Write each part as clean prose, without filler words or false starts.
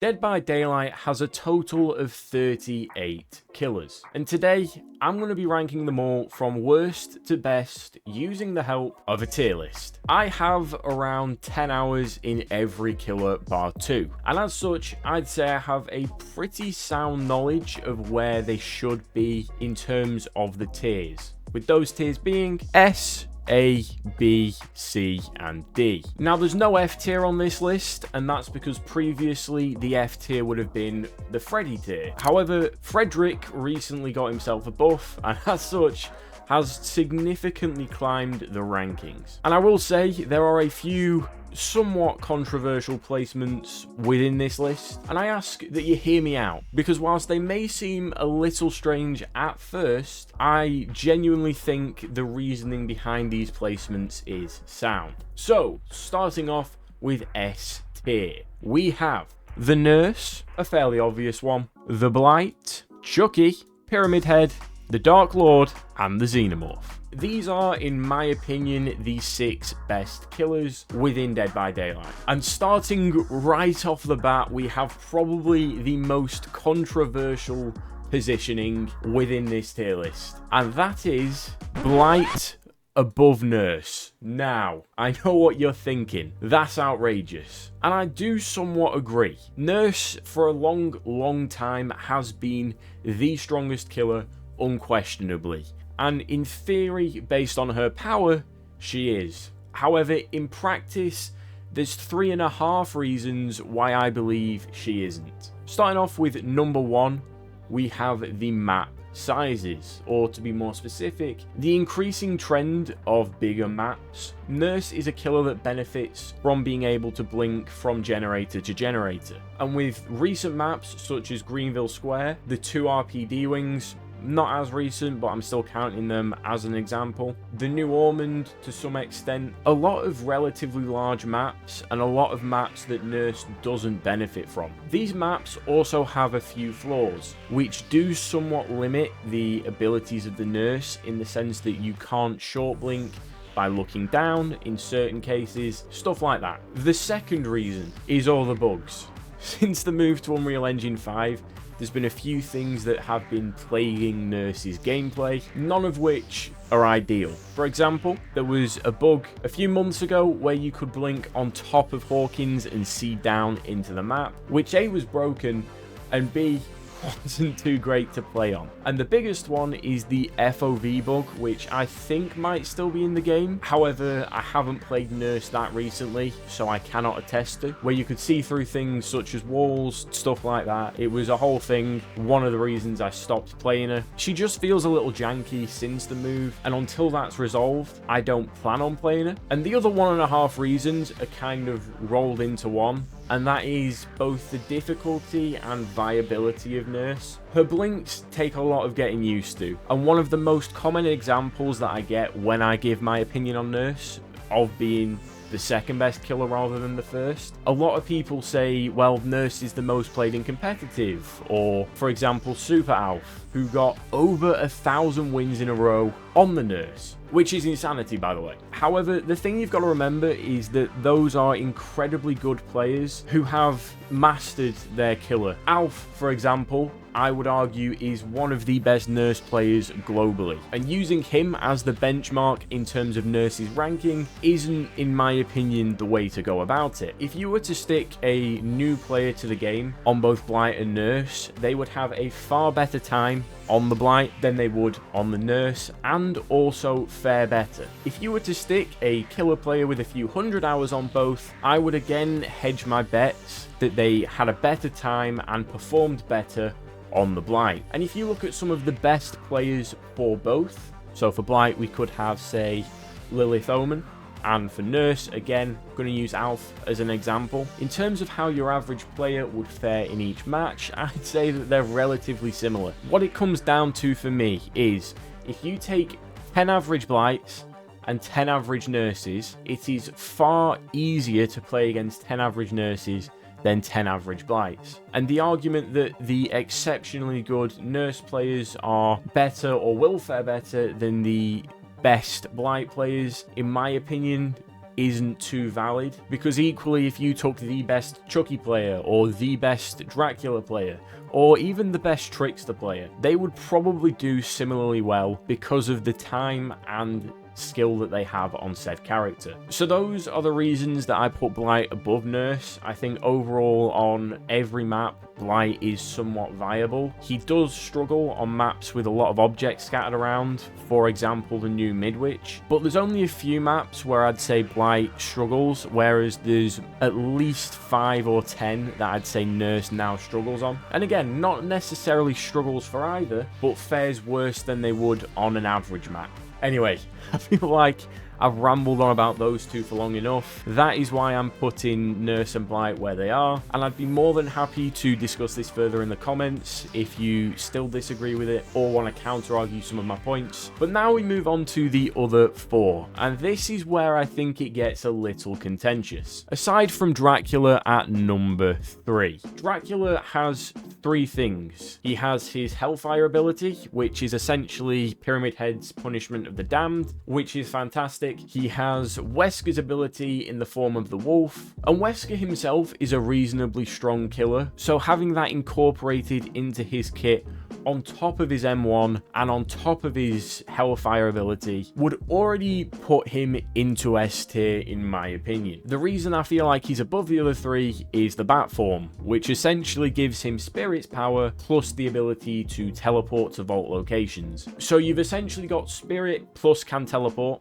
Dead by Daylight has a total of 38 killers, and today I'm going to be ranking them all from worst to best using the help of a tier list. I have around 10 hours in every killer bar 2, and as such I'd say I have a pretty sound knowledge of where they should be in terms of the tiers, with those tiers being S, A, B, C, and D. Now, there's no F tier on this list, and that's because previously the F tier would have been the Freddy tier. However, Frederick recently got himself a buff, and as such, has significantly climbed the rankings. And I will say, there are a few somewhat controversial placements within this list, and I ask that you hear me out, because whilst they may seem a little strange at first, I genuinely think the reasoning behind these placements is sound. So, starting off with S tier, we have the Nurse, a fairly obvious one, the Blight, Chucky, Pyramid Head, the Dark Lord, and the Xenomorph. These are, in my opinion, the 6 best killers within Dead by Daylight. And starting right off the bat, we have probably the most controversial positioning within this tier list, and that is Blight above Nurse. Now, I know what you're thinking. That's outrageous. And I do somewhat agree. Nurse, for a long time, has been the strongest killer, unquestionably. And in theory, based on her power, she is. However, in practice, there's 3.5 reasons why I believe she isn't. Starting off with number 1, we have the map sizes, or to be more specific, the increasing trend of bigger maps. Nurse is a killer that benefits from being able to blink from generator to generator. And with recent maps such as Greenville Square, the 2 RPD wings, not as recent, but I'm still counting them as an example. The New Ormond, to some extent. A lot of relatively large maps, and a lot of maps that Nurse doesn't benefit from. These maps also have a few flaws, which do somewhat limit the abilities of the Nurse, in the sense that you can't short blink by looking down in certain cases, stuff like that. The second reason is all the bugs. Since the move to Unreal Engine 5, there's been a few things that have been plaguing Nurse's gameplay, none of which are ideal. For example, there was a bug a few months ago where you could blink on top of Hawkins and see down into the map, which A, was broken, and B, wasn't too great to play on. And the biggest one is the FOV bug, which I think might still be in the game. However, I haven't played Nurse that recently, so I cannot attest to, where you could see through things such as walls, stuff like that. It was a whole thing, one of the reasons I stopped playing her. She just feels a little janky since the move, and until that's resolved, I don't plan on playing her. And the other 1.5 reasons are kind of rolled into one, and that is both the difficulty and viability of Nurse. Her blinks take a lot of getting used to, and one of the most common examples that I get when I give my opinion on Nurse, of being the second best killer rather than the first, a lot of people say, well, Nurse is the most played in competitive, or for example Super Alf, who got over 1,000 wins in a row on the Nurse, which is insanity, by the way. However, the thing you've got to remember is that those are incredibly good players who have mastered their killer. Alf, for example, I would argue is one of the best Nurse players globally, and using him as the benchmark in terms of Nurse's ranking isn't, in my opinion, the way to go about it. If you were to stick a new player to the game on both Blight and Nurse, they would have a far better time on the Blight than they would on the Nurse, and also fare better. If you were to stick a killer player with a few hundred hours on both, I would again hedge my bets that they had a better time and performed better on the Blight. And if you look at some of the best players for both, so for Blight we could have, say, Lilith Omen, and for Nurse, again, I'm going to use Alf as an example. In terms of how your average player would fare in each match, I'd say that they're relatively similar. What it comes down to for me is, if you take 10 average Blights and 10 average Nurses, it is far easier to play against 10 average Nurses than 10 average Blights. And the argument that the exceptionally good Nurse players are better or will fare better than the best Blight players, in my opinion, isn't too valid, because equally if you took the best Chucky player or the best Dracula player or even the best Trickster player, they would probably do similarly well because of the time and skill that they have on said character. So those are the reasons that I put Blight above Nurse. I think overall on every map, Blight is somewhat viable. He does struggle on maps with a lot of objects scattered around, for example the new Midwich, but there's only a few maps where I'd say Blight struggles, whereas there's at least 5 or 10 that I'd say Nurse now struggles on. And again, not necessarily struggles for either, but fares worse than they would on an average map. Anyway, I feel like I've rambled on about those two for long enough. That is why I'm putting Nurse and Blight where they are, and I'd be more than happy to discuss this further in the comments if you still disagree with it or want to counter-argue some of my points. But now we move on to the other 4, and this is where I think it gets a little contentious. Aside from Dracula at number 3, Dracula has 3 things. He has his Hellfire ability, which is essentially Pyramid Head's Punishment of the Damned, which is fantastic. He has Wesker's ability in the form of the Wolf, and Wesker himself is a reasonably strong killer, so having that incorporated into his kit on top of his M1 and on top of his Hellfire ability would already put him into S tier in my opinion. The reason I feel like he's above the other 3 is the Bat form, which essentially gives him Spirit's power plus the ability to teleport to vault locations. So you've essentially got Spirit plus can teleport,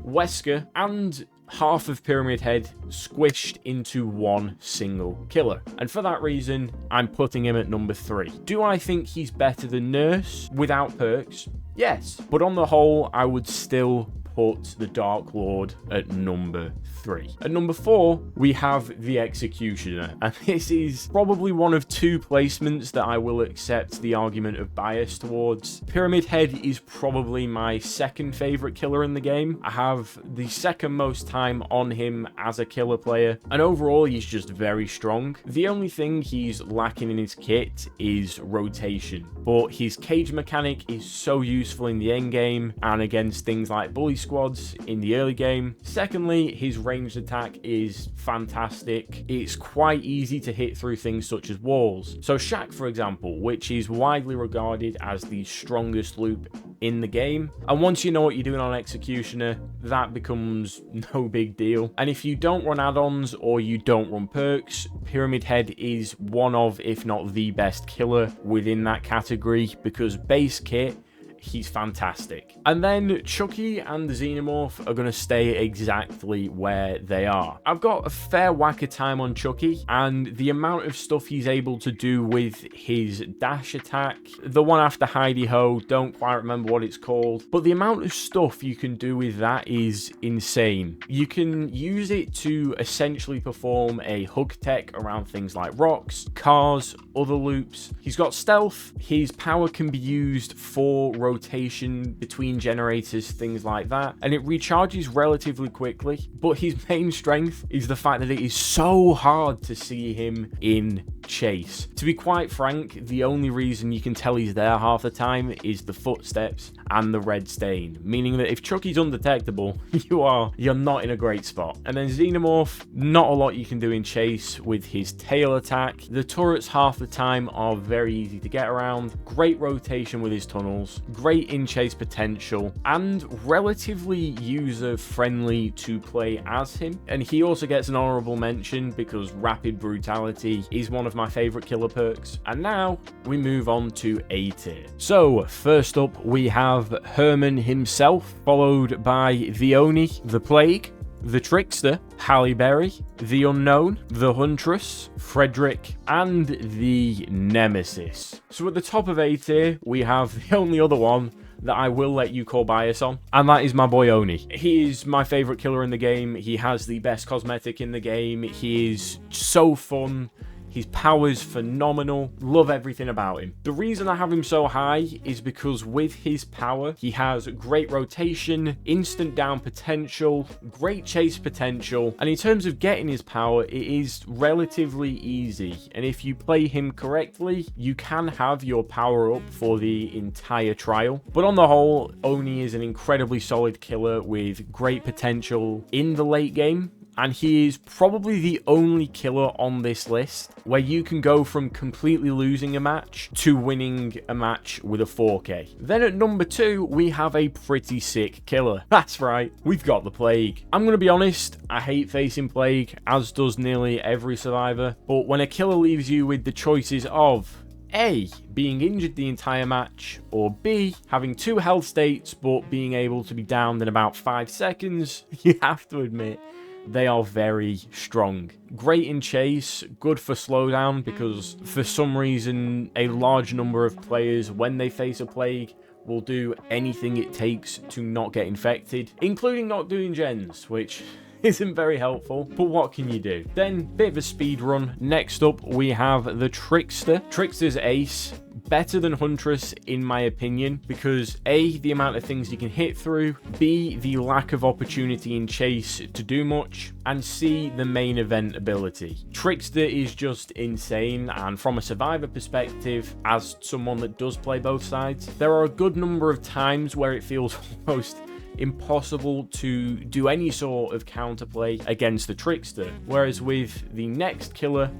Wesker, and half of Pyramid Head squished into one single killer. And for that reason, I'm putting him at number 3. Do I think he's better than Nurse without perks? Yes. But on the whole, I would still put the Dark Lord at number 3. At number 4, we have the Executioner, and this is probably one of 2 placements that I will accept the argument of bias towards. Pyramid Head is probably my second favorite killer in the game. I have the second most time on him as a killer player, and overall he's just very strong. The only thing he's lacking in his kit is rotation, but his cage mechanic is so useful in the end game and against things like bully squads in the early game. Secondly, his ranged attack is fantastic. It's quite easy to hit through things such as walls. So Shack, for example, which is widely regarded as the strongest loop in the game, and once you know what you're doing on Executioner, that becomes no big deal. And if you don't run add-ons or you don't run perks, Pyramid Head is one of, if not the best killer within that category, because base kit, he's fantastic. And then Chucky and the Xenomorph are going to stay exactly where they are. I've got a fair whack of time on Chucky, and the amount of stuff he's able to do with his dash attack, the one after Heidi Ho, don't quite remember what it's called, but the amount of stuff you can do with that is insane. You can use it to essentially perform a hug tech around things like rocks, cars, other loops. He's got stealth. His power can be used for rotation between generators, things like that, and it recharges relatively quickly. But his main strength is the fact that it is so hard to see him in chase. To be quite frank, the only reason you can tell he's there half the time is the footsteps and the red stain, meaning that if Chucky's undetectable, you're not in a great spot. And then Xenomorph, not a lot you can do in chase with his tail attack. The turrets half the time are very easy to get around, great rotation with his tunnels, great in chase potential, and relatively user friendly to play as him. And he also gets an honorable mention because Rapid Brutality is one of my favorite killer perks. And now we move on to A tier. So first up we have Herman himself, followed by the Oni, the Plague, the Trickster, Halle Berry, the Unknown, the Huntress, Frederick, and the Nemesis. So at the top of A tier, we have the only other one that I will let you call bias on, and that is my boy Oni. He is my favorite killer in the game. He has the best cosmetic in the game. He is so fun. His power's phenomenal. Love everything about him. The reason I have him so high is because with his power, he has great rotation, instant down potential, great chase potential, and in terms of getting his power, it is relatively easy. And if you play him correctly, you can have your power up for the entire trial. But on the whole, Oni is an incredibly solid killer with great potential in the late game. And he is probably the only killer on this list where you can go from completely losing a match to winning a match with a 4K. Then at number 2, we have a pretty sick killer. That's right, we've got the Plague. I'm going to be honest, I hate facing Plague, as does nearly every survivor. But when a killer leaves you with the choices of A, being injured the entire match, or B, having 2 health states but being able to be downed in about 5 seconds, you have to admit, they are very strong. Great in chase, good for slowdown, because for some reason, a large number of players, when they face a Plague, will do anything it takes to not get infected, including not doing gens, which isn't very helpful, but what can you do? Then, bit of a speed run. Next up, we have the Trickster. Trickster's ace, better than Huntress in my opinion, because A, the amount of things you can hit through, B, the lack of opportunity in chase to do much, and C, the main event ability. Trickster is just insane, and from a survivor perspective, as someone that does play both sides, there are a good number of times where it feels almost impossible to do any sort of counterplay against the Trickster, whereas with the next killer,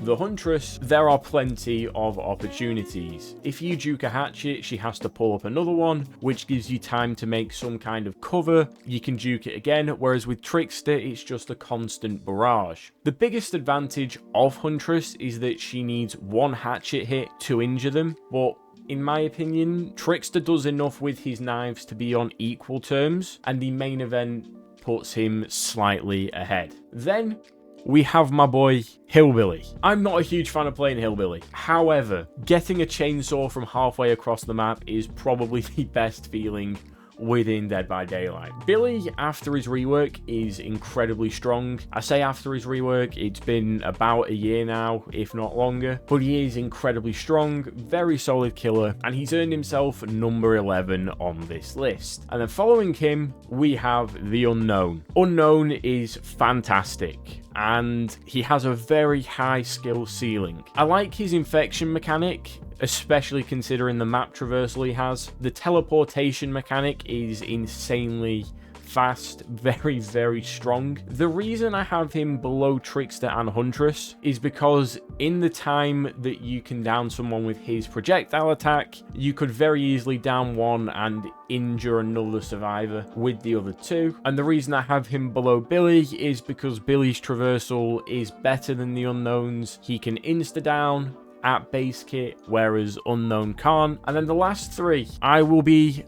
the Huntress, there are plenty of opportunities. If you juke a hatchet, she has to pull up another one, which gives you time to make some kind of cover. You can juke it again, whereas with Trickster, it's just a constant barrage. The biggest advantage of Huntress is that she needs 1 hatchet hit to injure them, but in my opinion, Trickster does enough with his knives to be on equal terms, and the main event puts him slightly ahead. Then we have my boy Hillbilly. I'm not a huge fan of playing Hillbilly. However, getting a chainsaw from halfway across the map is probably the best feeling within Dead by Daylight. Billy, after his rework, is incredibly strong. I say after his rework, it's been about a year now, if not longer, but he is incredibly strong, very solid killer, and he's earned himself number 11 on this list. And then following him, we have the Unknown. Unknown is fantastic, and he has a very high skill ceiling. I like his infection mechanic, especially considering the map traversal he has. The teleportation mechanic is insanely fast, very, very strong. The reason I have him below Trickster and Huntress is because in the time that you can down someone with his projectile attack, you could very easily down one and injure another survivor with the other 2. And the reason I have him below Billy is because Billy's traversal is better than the Unknown's. He can insta-down at base kit, whereas Unknown can't. And then the last 3, I will be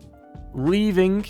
leaving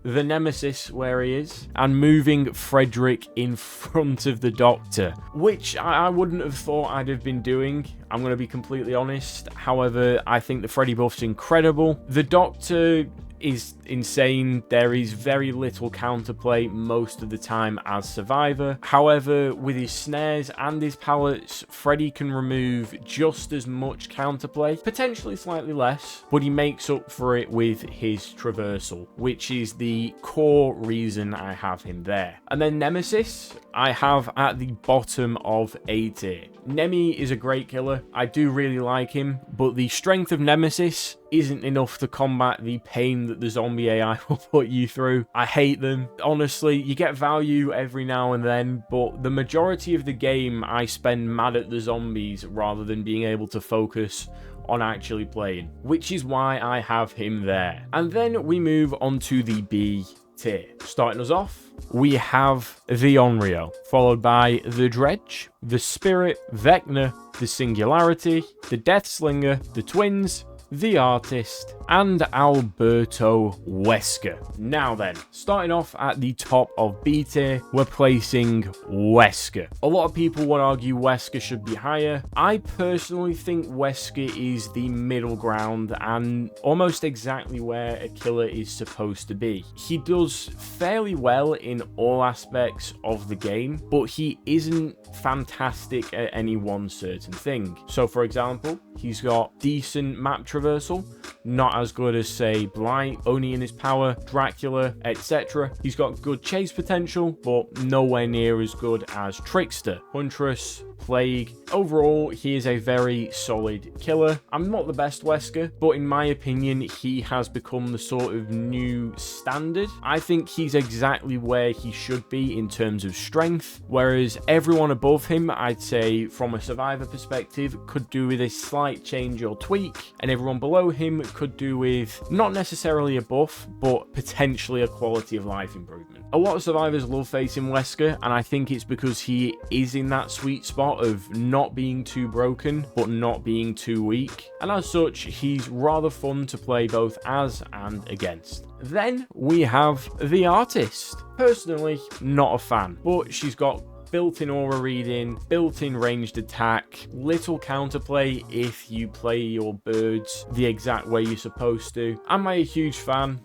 the Nemesis where he is and moving Frederick in front of the Doctor, which I wouldn't have thought I'd have been doing. I'm going to be completely honest. However, I think the Freddy buff's incredible. The Doctor is insane. There is very little counterplay most of the time as Survivor. However, with his snares and his pallets, Freddy can remove just as much counterplay, potentially slightly less, but he makes up for it with his traversal, which is the core reason I have him there. And then Nemesis, I have at the bottom of A tier. Nemi is a great killer. I do really like him, but the strength of Nemesis isn't enough to combat the pain that the zombie AI will put you through. I hate them. Honestly, you get value every now and then, but the majority of the game I spend mad at the zombies rather than being able to focus on actually playing, which is why I have him there. And then we move on to the B tier. Starting us off, we have the Onryo, followed by the Dredge, the Spirit, Vecna, the Singularity, the Death Slinger, the Twins, the artist, and Alberto Wesker. Now then, starting off at the top of B tier, we're placing Wesker. A lot of people would argue Wesker should be higher. I personally think Wesker is the middle ground and almost exactly where a killer is supposed to be. He does fairly well in all aspects of the game, but he isn't fantastic at any one certain thing. So for example, he's got decent map traversal, not as good as say Blight, only in his power, Dracula, etc. He's got good chase potential, but nowhere near as good as Trickster, Huntress, Plague. Overall, he is a very solid killer. I'm not the best Wesker, but in my opinion, he has become the sort of new standard. I think he's exactly where he should be in terms of strength, whereas everyone above him, I'd say from a survivor perspective, could do with a slight change or tweak, and everyone below him could do with not necessarily a buff, but potentially a quality of life improvement. A lot of survivors love facing Wesker, and I think it's because he is in that sweet spot of not being too broken but not being too weak, and as such he's rather fun to play both as and against. Then we have the artist. Personally, not a fan, but she's got built-in aura reading, built-in ranged attack, little counterplay if you play your birds the exact way you're supposed to. Am I a huge fan?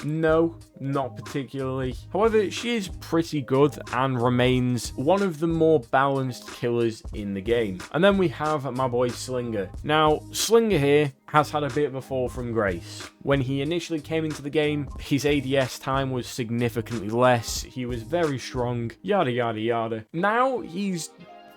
No, not particularly. However, she is pretty good and remains one of the more balanced killers in the game. And then we have my boy Slinger. Now, Slinger here has had a bit of a fall from grace. When he initially came into the game, his ADS time was significantly less, he was very strong, yada yada yada. Now he's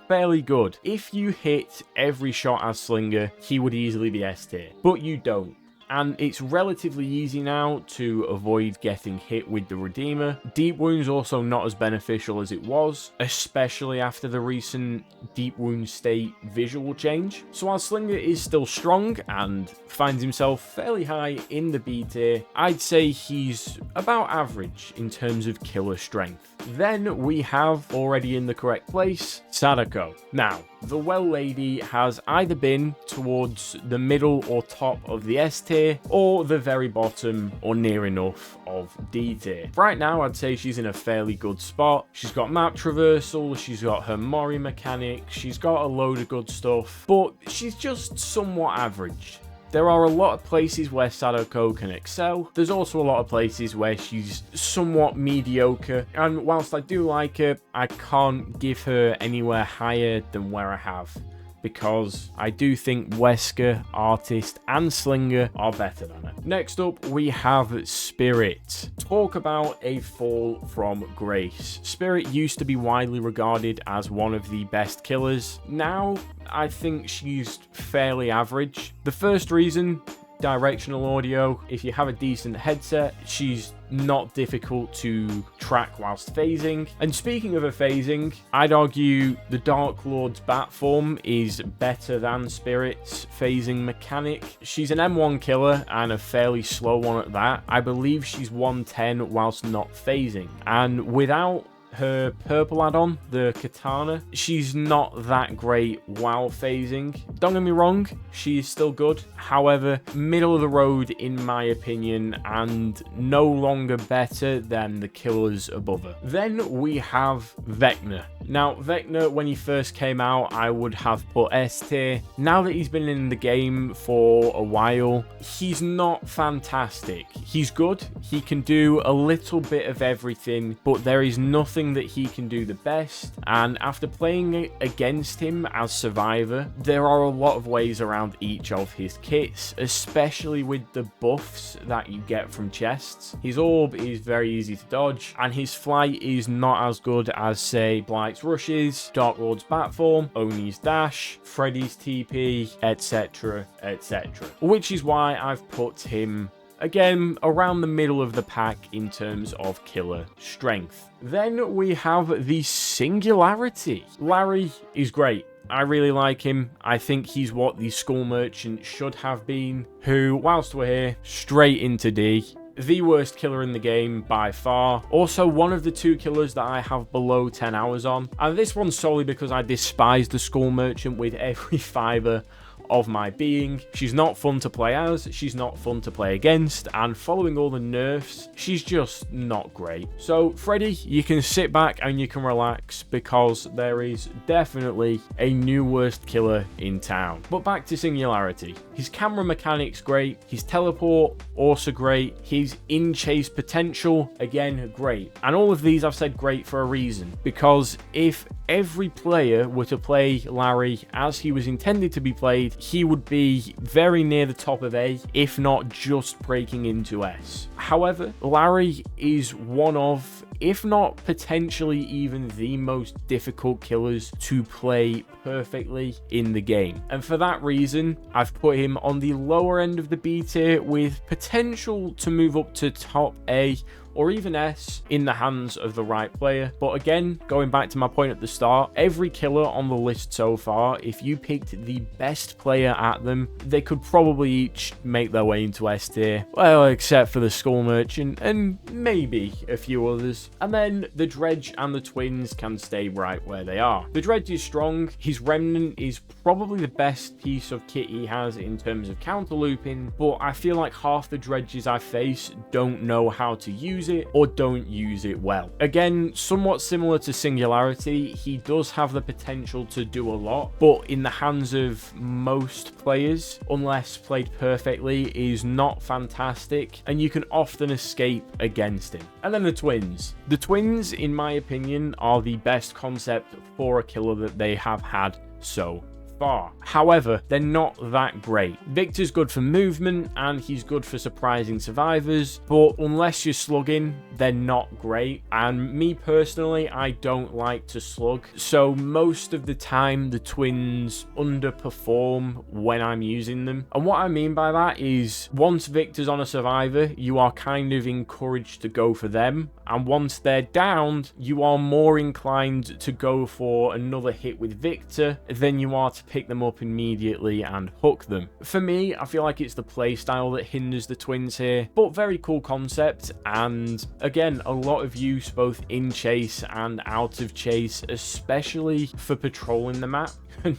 fairly good. If you hit every shot as Slinger, he would easily be S tier, but you don't. And it's relatively easy now to avoid getting hit with the Redeemer. Deep Wound's also not as beneficial as it was, especially after the recent Deep Wound state visual change. So while Slinger is still strong and finds himself fairly high in the B tier, I'd say he's about average in terms of killer strength. Then we have, already in the correct place, Sadako. Now, the Well Lady has either been towards the middle or top of the S tier, or the very bottom or near enough of D tier. Right now, I'd say she's in a fairly good spot. She's got map traversal, she's got her Mori mechanic, she's got a load of good stuff, but she's just somewhat average. There are a lot of places where Sadako can excel. There's also a lot of places where she's somewhat mediocre. And whilst I do like her, I can't give her anywhere higher than where I have, because I do think Wesker, Artist, and Slinger are better than her. Next up, we have Spirit. Talk about a fall from grace. Spirit used to be widely regarded as one of the best killers. Now, I think she's fairly average. The first reason, directional audio. If you have a decent headset, she's not difficult to track whilst phasing. And speaking of a phasing, I'd argue the Dark Lord's bat form is better than Spirit's phasing mechanic. She's an M1 killer and a fairly slow one at that. I believe she's 110 whilst not phasing, and without her purple add-on, the Katana, she's not that great while phasing. Don't get me wrong, she is still good. However, middle of the road in my opinion, and no longer better than the killers above her. Then we have Vecna. Now, Vecna, when he first came out, I would have put S tier. Now that he's been in the game for a while, he's not fantastic. He's good, he can do a little bit of everything, but there is nothing that he can do the best. And after playing against him as Survivor, there are a lot of ways around each of his kits, especially with the buffs that you get from chests. His orb is very easy to dodge, and his flight is not as good as, say, Blight's rushes, Dark Lord's bat form, Oni's dash, Freddy's TP, etc, etc. Which is why I've put him again around the middle of the pack in terms of killer strength. Then we have the Singularity. Larry is great. I really like him. I think he's what the Skull Merchant should have been, who, whilst we're here, straight into D. The worst killer in the game by far. Also one of the two killers that I have below 10 hours on. And this one's solely because I despise the Skull Merchant with every fibre of my being. She's not fun to play as, she's not fun to play against, and following all the nerfs, she's just not great. So Freddy, you can sit back and you can relax because there is definitely a new worst killer in town. But back to Singularity. His camera mechanics great, his teleport also great, his in-chase potential again great. And all of these I've said great for a reason, because if every player were to play Larry as he was intended to be played, he would be very near the top of A, if not just breaking into S. However, Larry is one of, if not potentially even the most difficult killers to play perfectly in the game. And for that reason, I've put him on the lower end of the B tier with potential to move up to top A or even S in the hands of the right player. But again, going back to my point at the start, every killer on the list so far, if you picked the best player at them, they could probably each make their way into S tier. Well, except for the Skull Merchant and maybe a few others. And then the Dredge and the Twins can stay right where they are. The Dredge is strong. His Remnant is probably the best piece of kit he has in terms of counter looping, but I feel like half the Dredges I face don't know how to use it or don't use it well. Again, somewhat similar to Singularity, he does have the potential to do a lot, but in the hands of most players, unless played perfectly, is not fantastic, and you can often escape against him. And then the Twins. The Twins, in my opinion, are the best concept for a killer that they have had so far. However, they're not that great. Victor's good for movement and he's good for surprising survivors, but unless you're slugging, they're not great. And me personally, I don't like to slug, so most of the time the Twins underperform when I'm using them. And what I mean by that is once Victor's on a survivor, you are kind of encouraged to go for them, and once they're downed, you are more inclined to go for another hit with Victor than you are to pick them up immediately and hook them. For me, I feel like it's the playstyle that hinders the Twins here, but very cool concept, and again, a lot of use both in chase and out of chase, especially for patrolling the map.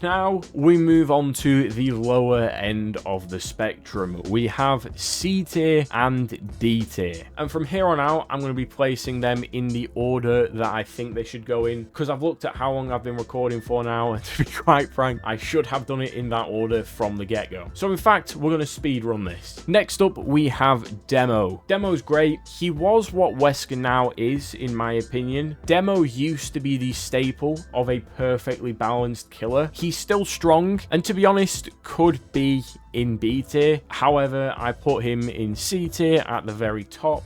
Now we move on to the lower end of the spectrum. We have C tier and D tier, and from here on out I'm going to be placing them in the order that I think they should go in, because I've looked at how long I've been recording for now, and to be quite frank, I should have done it in that order from the get-go. So in fact, we're going to speed run this. Next up we have Demo. Demo's great. He was what Wesker now is, in my opinion. Demo used to be the staple of a perfectly balanced killer. He's still strong, and to be honest, could be in B tier. However, I put him in C tier at the very top.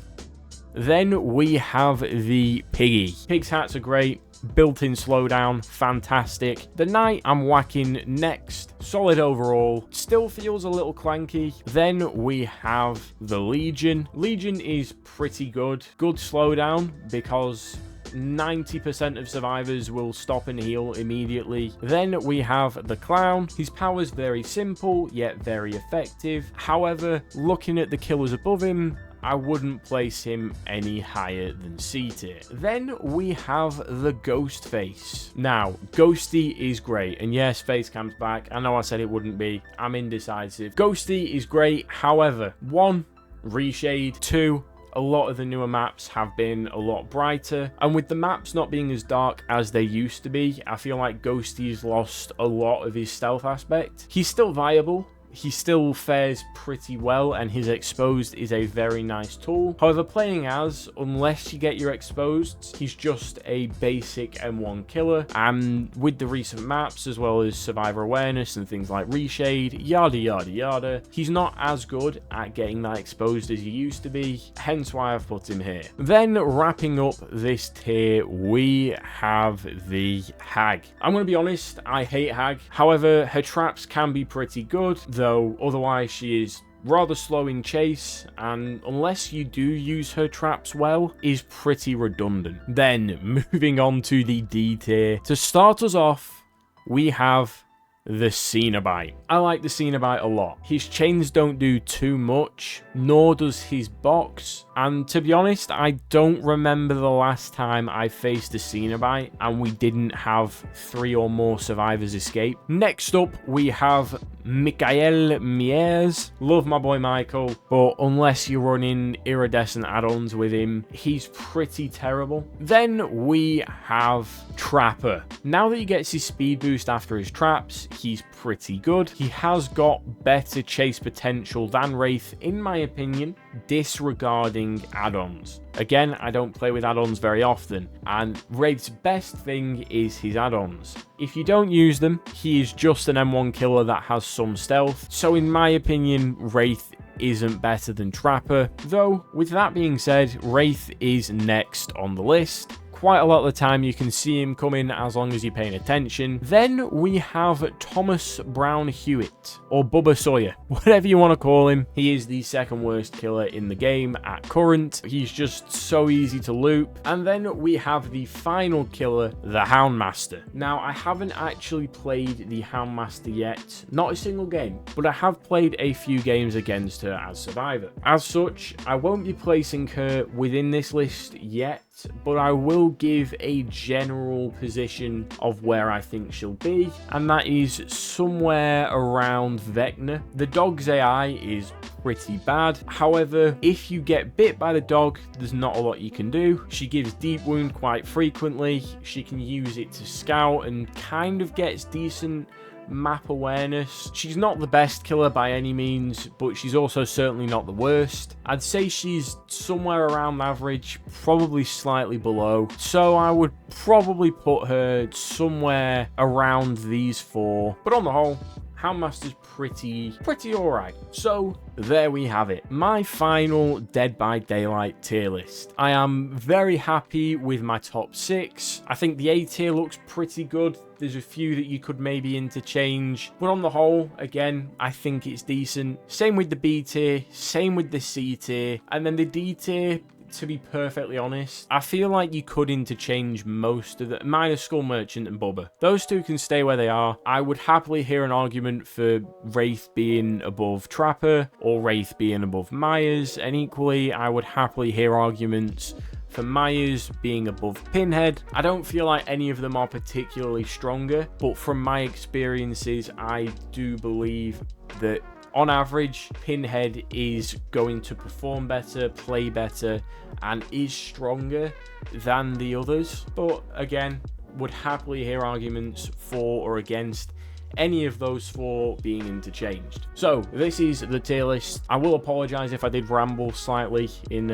Then we have the Piggy. Pig's hats are great. Built-in slowdown, fantastic. The Knight I'm whacking next. Solid overall. Still feels a little clanky. Then we have the Legion. Legion is pretty good. Good slowdown because 90% of survivors will stop and heal immediately. Then we have the Clown. His power's very simple, yet very effective. However, looking at the killers above him, I wouldn't place him any higher than C tier. Then we have the Ghostface. Now, Ghosty is great, and yes, Facecam's back. I know I said it wouldn't be. I'm indecisive. Ghosty is great, however, 1, reshade, 2, a lot of the newer maps have been a lot brighter, and with the maps not being as dark as they used to be, I feel like Ghosty's lost a lot of his stealth aspect. He's still viable. He still fares pretty well, and his exposed is a very nice tool. However, playing as, unless you get your exposed, he's just a basic M1 killer, and with the recent maps as well as survivor awareness and things like reshade, yada yada yada, he's not as good at getting that exposed as he used to be, hence why I've put him here. Then wrapping up this tier, we have the Hag. I'm going to be honest, I hate Hag. However, her traps can be pretty good, though otherwise she is rather slow in chase, and unless you do use her traps well, is pretty redundant. Then moving on to the D tier. To start us off, we have the Cenobite. I like the Cenobite a lot. His chains don't do too much, nor does his box. And to be honest, I don't remember the last time I faced a Cenobite and we didn't have 3 or more survivors escape. Next up, we have Michael Miers. Love my boy Michael, but unless you're running iridescent add-ons with him, he's pretty terrible. Then we have Trapper. Now that he gets his speed boost after his traps, he's pretty good. He has got better chase potential than Wraith, in my opinion, disregarding add-ons. Again, I don't play with add-ons very often, and Wraith's best thing is his add-ons. If you don't use them, he is just an M1 killer that has some stealth, so in my opinion, Wraith isn't better than Trapper, though with that being said, Wraith is next on the list. Quite a lot of the time you can see him coming as long as you're paying attention. Then we have Thomas Brown Hewitt, or Bubba Sawyer, whatever you want to call him. He is the second worst killer in the game at current. He's just so easy to loop. And then we have the final killer, the Houndmaster. Now, I haven't actually played the Houndmaster yet, not a single game, but I have played a few games against her as Survivor. As such, I won't be placing her within this list yet, but I will give a general position of where I think she'll be, and that is somewhere around Vecna. The dog's AI is pretty bad. However, if you get bit by the dog, there's not a lot you can do. She gives deep wound quite frequently. She can use it to scout and kind of gets decent map awareness. She's not the best killer by any means, but she's also certainly not the worst. I'd say she's somewhere around average, probably slightly below. So I would probably put her somewhere around these 4. But on the whole, Houndmaster's pretty alright. So there we have it, my final Dead by Daylight tier list. I am very happy with my top 6. I think the A tier looks pretty good. There's a few that you could maybe interchange, but on the whole, again, I think it's decent. Same with the B tier, same with the C tier, and then the D tier, to be perfectly honest, I feel like you could interchange most of the, minus Skull Merchant and Bubba. Those two can stay where they are. I would happily hear an argument for Wraith being above Trapper or Wraith being above Myers, and equally, I would happily hear arguments for Myers being above Pinhead. I don't feel like any of them are particularly stronger, but from my experiences, I do believe that on average, Pinhead is going to perform better, play better, and is stronger than the others. But again, would happily hear arguments for or against any of those 4 being interchanged. So this is the tier list. I will apologize if I did ramble slightly in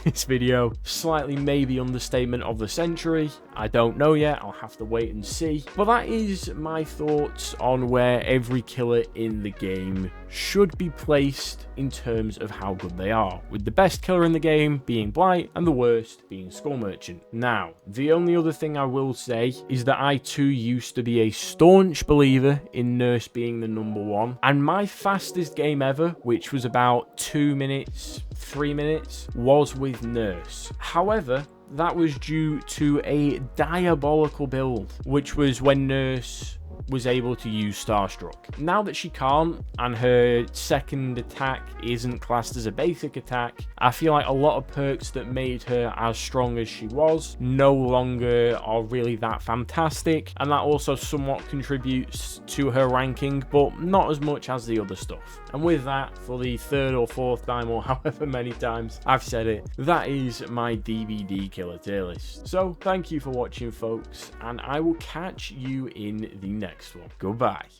this video. Slightly maybe understatement of the century. I don't know yet. I'll have to wait and see. But that is my thoughts on where every killer in the game should be placed in terms of how good they are, with the best killer in the game being Blight and the worst being Skull Merchant. Now, the only other thing I will say is that I too used to be a staunch believer in Nurse being the number 1, and my fastest game ever, which was about 2 minutes, 3 minutes, was with Nurse. However, that was due to a diabolical build, which was when Nurse was able to use Starstruck. Now that she can't, and her second attack isn't classed as a basic attack, I feel like a lot of perks that made her as strong as she was no longer are really that fantastic, and that also somewhat contributes to her ranking, but not as much as the other stuff. And with that, for the 3rd or 4th time, or however many times I've said it, that is my DVD killer tier list. So thank you for watching, folks, and I will catch you in the next one. Goodbye.